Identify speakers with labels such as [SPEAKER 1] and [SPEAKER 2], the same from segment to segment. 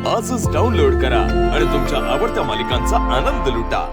[SPEAKER 1] आजच डाउनलोड करा आणि तुमच्या आवडत्या मालिकांचा आनंद लुटा।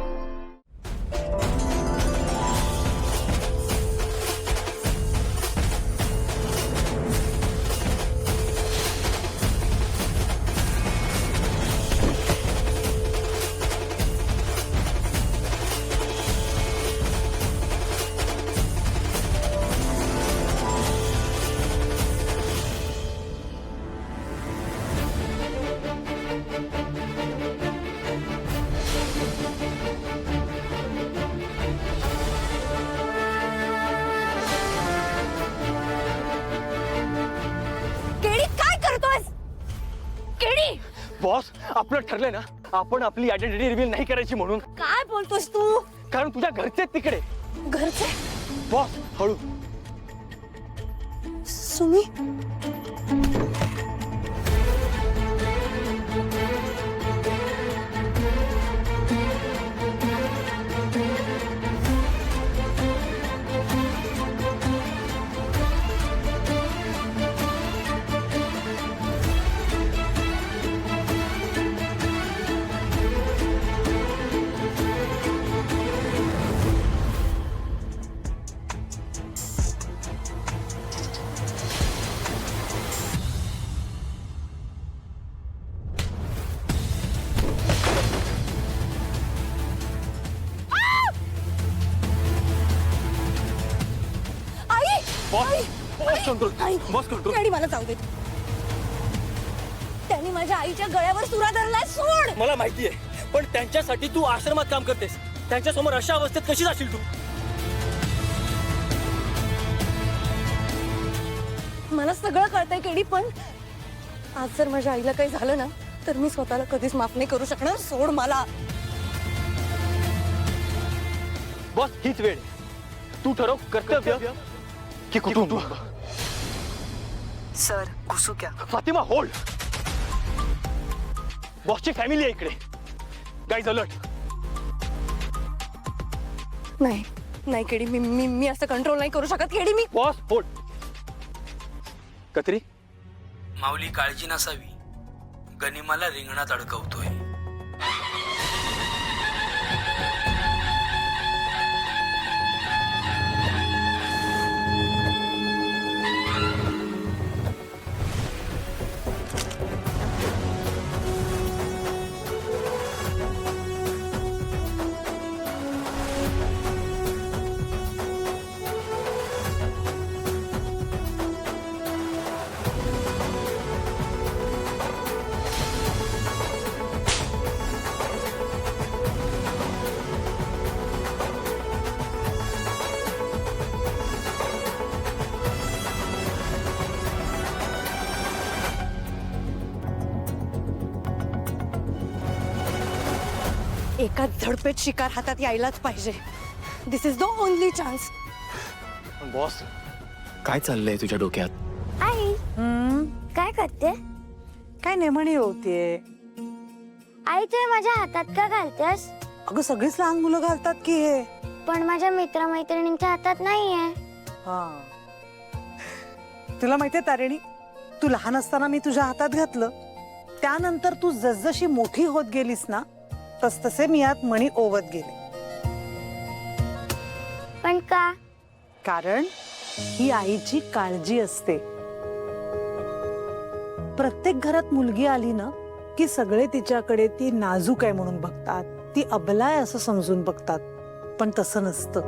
[SPEAKER 2] बॉस, आपलं ठरलंय ना, आपण आपली आयडेंटिटी रिव्हील नाही करायची म्हणून।
[SPEAKER 3] काय बोलतोस तू?
[SPEAKER 2] कारण तुझ्या घरचे तिकडे।
[SPEAKER 3] घरचे?
[SPEAKER 2] बॉस, हळू।
[SPEAKER 3] Sumi,
[SPEAKER 2] boss control, boss control.
[SPEAKER 3] Daddy मला जाऊ दे। त्यांनी माझ्या आईच्या गळ्यावर सुरा धरलाय, सोड।
[SPEAKER 2] मला माहिती आहे, पण त्यांच्यासाठी तू आश्रमात काम करतेस। त्यांच्या समोर अशा अवस्थेत कशी जाशील तू?
[SPEAKER 3] मला सगळं कळतंय केडी, पण आज जर माझ्या आईला काही झालं ना, तर मी स्वतःला कधीच माफ नाही करू शकणार। सोड मला।
[SPEAKER 2] बॉस, हीच वेळ आहे। तू ठरव कर्तव्य की कुटुंब।
[SPEAKER 4] सर, घुसू क्या?
[SPEAKER 2] फातिमा, होल्ड। बॉसची फॅमिली आहे इकडे। Guys alert.
[SPEAKER 3] नाही नाही केडी, मी मी मी असं कंट्रोल नाही करू शकत केडी। मी
[SPEAKER 2] बॉस, होल्ड। कत्री,
[SPEAKER 5] माऊली, काळजी नसावी, गनिमाला रिंगणात अडकवतोय।
[SPEAKER 3] एका झडपेत शिकार हातात यायलाच पाहिजे। This is the only chance.
[SPEAKER 2] Boss,
[SPEAKER 6] काय चाललंय तुझ्या डोक्यात?
[SPEAKER 7] आई, काय करते?
[SPEAKER 4] काय नेमणी होतीये?
[SPEAKER 7] आई, तू हे माझ्या हातात का घालतेस?
[SPEAKER 4] अगं, सगळीच लहान मुलं घालतात की हे।
[SPEAKER 7] पण माझ्या मित्रमैत्रिणींच्या हातात नाहीये।
[SPEAKER 4] हा, तुला माहितीये तारिणी, तू लहान असताना मी तुझ्या हातात घातलं, त्यानंतर तू जसजशी मोठी होत गेलीस ना, तसतसे मी यात मणी ओवत गेले।
[SPEAKER 7] पण का?
[SPEAKER 4] कारण ही आईची काळजी असते। प्रत्येक घरात मुलगी आली ना, की सगळे तिच्याकडे ती नाजूक आहे म्हणून बघतात, ती अबला आहे असं समजून बघतात, पण तसं नसतं।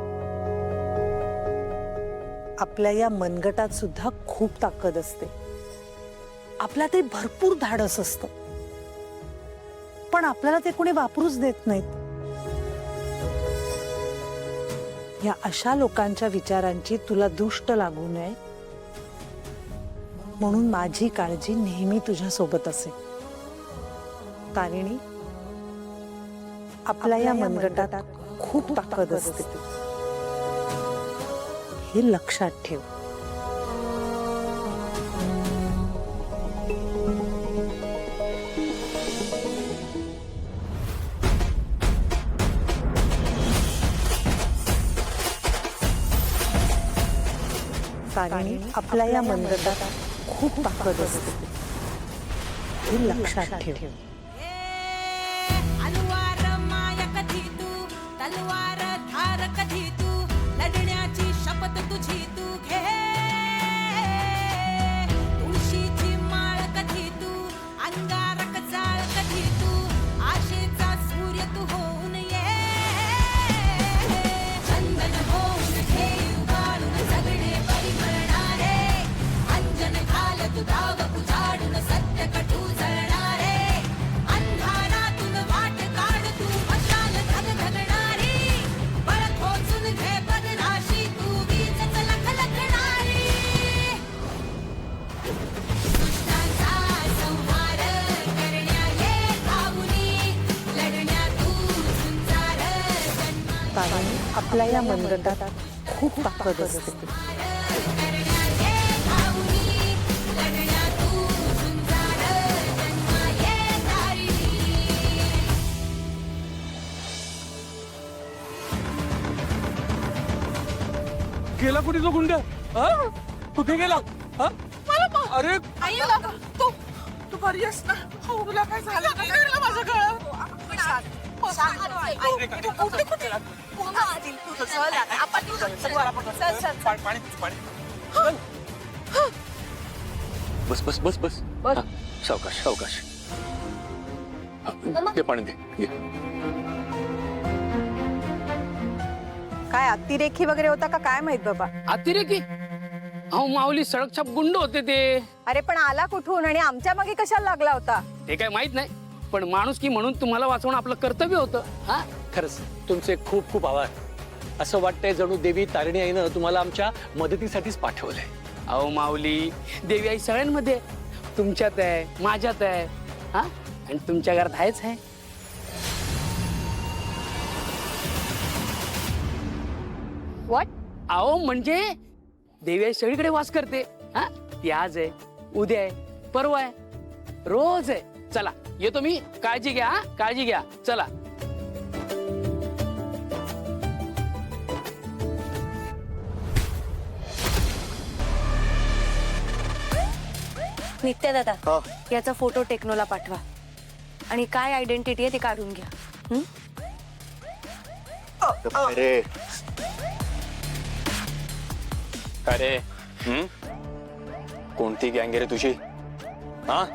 [SPEAKER 4] आपल्या या मनगटात सुद्धा खूप ताकद असते। आपल्यात ते भरपूर धाडस असतं, पण आपल्याला ते कोणी वापरूच देत नाहीत। या अशा लोकांच्या विचारांची तुला दुष्ट लागू नये म्हणून माझी काळजी नेहमी तुझ्या सोबत असेल। तारिणी, आपल्या या मनगटात खूप ताकद असते, हे लक्षात ठेव। तारिणी, आपल्या या मनगटात खूप ताकद असते, हे लक्षात ठेव.
[SPEAKER 8] अलवार माया कधी तू तलवार धार कधी तू लढण्याची शपथ तुझी तू घे तुळशीची माळ कधी तू अंगारक जाळ कधी तू आशेचा सूर्य तू होऊन ये चंदन होऊन घे उगाळून सगळे परिमळणारे अंजन घाल तू दाव उजाडून सत्य कटू जळणारे अंधारातून वाट काढ तू मशाल धगधगणारी बळ खोचून घे बदनाशी तू वीज लखलखणारी दुष्टांचा संहार करण्या ये धावूनी लढण्या तू झुंजार जन्मा
[SPEAKER 4] कारण आपल्या या मनगटात खूप ताकद असते.
[SPEAKER 8] करण्या ये धावूनी लढण्या तू झुंजार जन्मा ये तारिणी
[SPEAKER 2] गेला कुठे तो गुंड? हा? कुठे गेला? हा? अरे
[SPEAKER 9] तू बरी आहेस ना? हो, तुला काय झालं नाही ना माझं गळं?
[SPEAKER 6] बस बस बस बस हा, सावकाश सावकाश. हा, घे पाणी दे घे.
[SPEAKER 9] काय अतिरेकी वगैरे होता का काय माहित बाबा.
[SPEAKER 5] अतिरेकी अहो माऊली सडक छाप गुंड होते ते.
[SPEAKER 9] अरे पण आला कुठून आणि आमच्या मागे कशाला लागला होता?
[SPEAKER 5] ते काय माहित नाही, पण माणूस की म्हणून तुम्हाला वाचवणं आपलं कर्तव्य होतं. हा
[SPEAKER 2] खरंच तुमचे खूप खूप आभार. असं वाटतंय जणू देवी तारिणी आईनं तुम्हाला आमच्या मदतीसाठीच पाठवलंय.
[SPEAKER 5] अहो माऊली, देवी आई सगळ्यांमध्ये आहे. तुमच्यात आहे, माझ्यात आहे, हा आणि तुमच्या घरात आहेच आहे.
[SPEAKER 9] व्हॉट?
[SPEAKER 5] अहो म्हणजे देवी आई सगळीकडे वास करते. हा ती आज आहे, उद्या आहे, परवा आहे, रोज आहे. चला येतो मी. काळजी घ्या. हा काळजी घ्या. चला.
[SPEAKER 3] नित्या दादा याचा फोटो टेक्नोला पाठवा आणि काय आयडेंटिटी आहे ते काढून घ्या. हं?
[SPEAKER 6] अरे अरे कोणती गँग रे तुझी? हा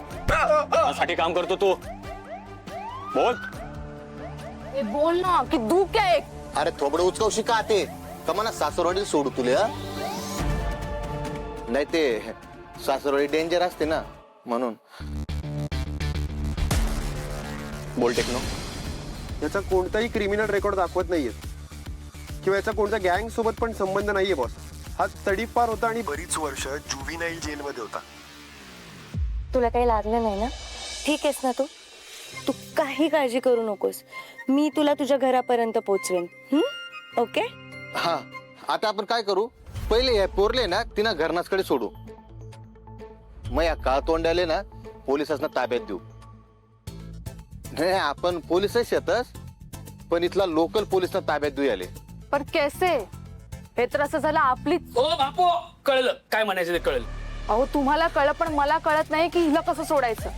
[SPEAKER 6] साठी काम करतो तू? बोल.
[SPEAKER 3] बोल ना की दू काय.
[SPEAKER 10] अरे थोबडं उचकावशी का ते कमाना सासरवाडी सोडू तुला नाही ते सासरवाडी डेंजर असते ना म्हणून.
[SPEAKER 6] बोल टेक्नो.
[SPEAKER 11] याचा कोणताही क्रिमिनल रेकॉर्ड दाखवत नाहीये किंवा याचा कोणत्या गँग सोबत पण संबंध नाहीये बॉस. हा तडीपार होता आणि बरीच वर्ष जुव्हिनाईल जेलमध्ये होता.
[SPEAKER 3] तुला काही लागलं नाही ना? ठीक आहेस ना तू? तू काही काळजी करू नकोस. मी तुला तुझ्या घरापर्यंत पोहोचवेन. ओके.
[SPEAKER 10] हा आता आपण काय करू पहिले हे पोरले ना तिना घरनासकडे सोडू मग या काळ तोंडाले ना पोलिसांना ताब्यात देऊ. नाही आपण पोलिसच येतच पण इथला लोकल पोलिसांना ताब्यात देऊ आले.
[SPEAKER 9] पण कैसे? हे तर असं झालं आपली.
[SPEAKER 5] ओ बापू, कळलं काय म्हणायचं ते कळलं.
[SPEAKER 9] अहो तुम्हाला कळलं पण मला कळत नाही की हिला कसं सोडायचं.